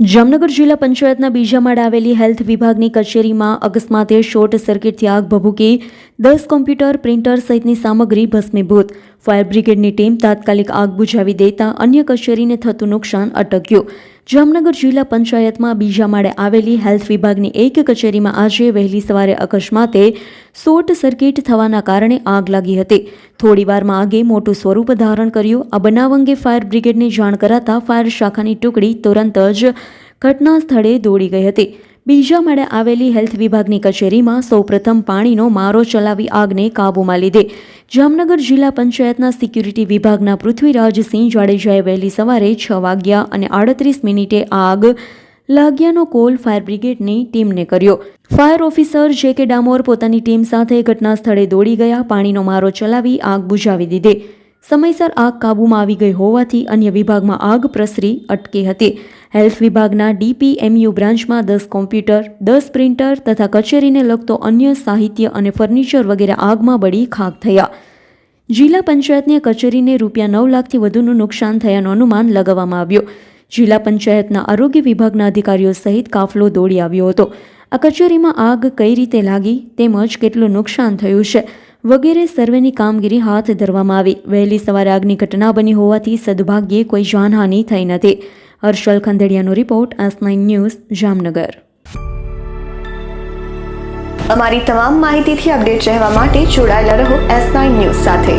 જામનગર જિલ્લા પંચાયતના બીજા માળે આવેલી હેલ્થ વિભાગની કચેરીમાં અકસ્માતે શોર્ટ સર્કિટથી આગ ભભૂકી 10 કોમ્પ્યુટર પ્રિન્ટર સહિતની સામગ્રી ભસ્મીભૂત. ફાયર બ્રિગેડની ટીમ તાત્કાલિક આગ બુઝાવી દેતા અન્ય કચેરીને થતું નુકસાન અટક્યું. જામનગર જિલ્લા પંચાયતમાં બીજા માળે આવેલી હેલ્થ વિભાગની એક કચેરીમાં આજે વહેલી સવારે અકસ્માતે શોર્ટ સર્કિટ થવાના કારણે આગ લાગી હતી. થોડીવારમાં આગે મોટું સ્વરૂપ ધારણ કર્યું. આ બનાવ અંગે ફાયર બ્રિગેડને જાણ કરાતા ફાયર શાખાની ટુકડી તુરંત જ ઘટના સ્થળે દોડી ગઈ હતી. બીજા માળે આવેલી હેલ્થ વિભાગની કચેરીમાં સૌપ્રથમ પાણીનો મારો ચલાવી આગને કાબૂમાં લીધી. જામનગર જિલ્લા પંચાયતના સિક્યુરિટી વિભાગના પૃથ્વીરાજસિંહ જાડેજાએ વહેલી સવારે 6:38 આગ લાગ્યાનો કોલ ફાયર બ્રિગેડની ટીમને કર્યો. Fire officer જે.કે. ડામોર પોતાની ટીમ સાથે ઘટના સ્થળે દોડી ગયા. પાણીનો મારો ચલાવી આગ બુઝાવી દીધી. સમયસર આગ કાબૂમાં આવી ગઈ હોવાથી અન્ય વિભાગમાં આગ પ્રસરી અટકી હતી. હેલ્થ વિભાગના ડીપીએમયુ બ્રાન્ચમાં 10 કોમ્પ્યુટર, 10 પ્રિન્ટર તથા કચેરીને લગતો અન્ય સાહિત્ય અને ફર્નિચર વગેરે આગમાં બળી ખાખ થયા. જિલ્લા પંચાયતની કચેરીને ₹9 લાખથી વધુનું નુકસાન થયાનું અનુમાન લગાવવામાં આવ્યું. જિલ્લા પંચાયતના આરોગ્ય વિભાગના અધિકારીઓ સહિત કાફલો દોડી આવ્યો હતો. આ કચેરીમાં આગ કઈ રીતે લાગી તેમજ કેટલું નુકસાન થયું છે વગેરે સર્વેની કામગીરી હાથ ધરવામાં આવી. વહેલી સવારે આગની ઘટના બની હોવાથી સદભાગ્યે કોઈ જાનહાનિ થઈ નથી. હર્ષલ ખંદેડિયાનો રિપોર્ટ, S9 ન્યૂઝ, જામનગર. અમારી તમામ માહિતીથી અપડેટ રહેવા માટે જોડાયેલા રહો S9 ન્યૂઝ સાથે.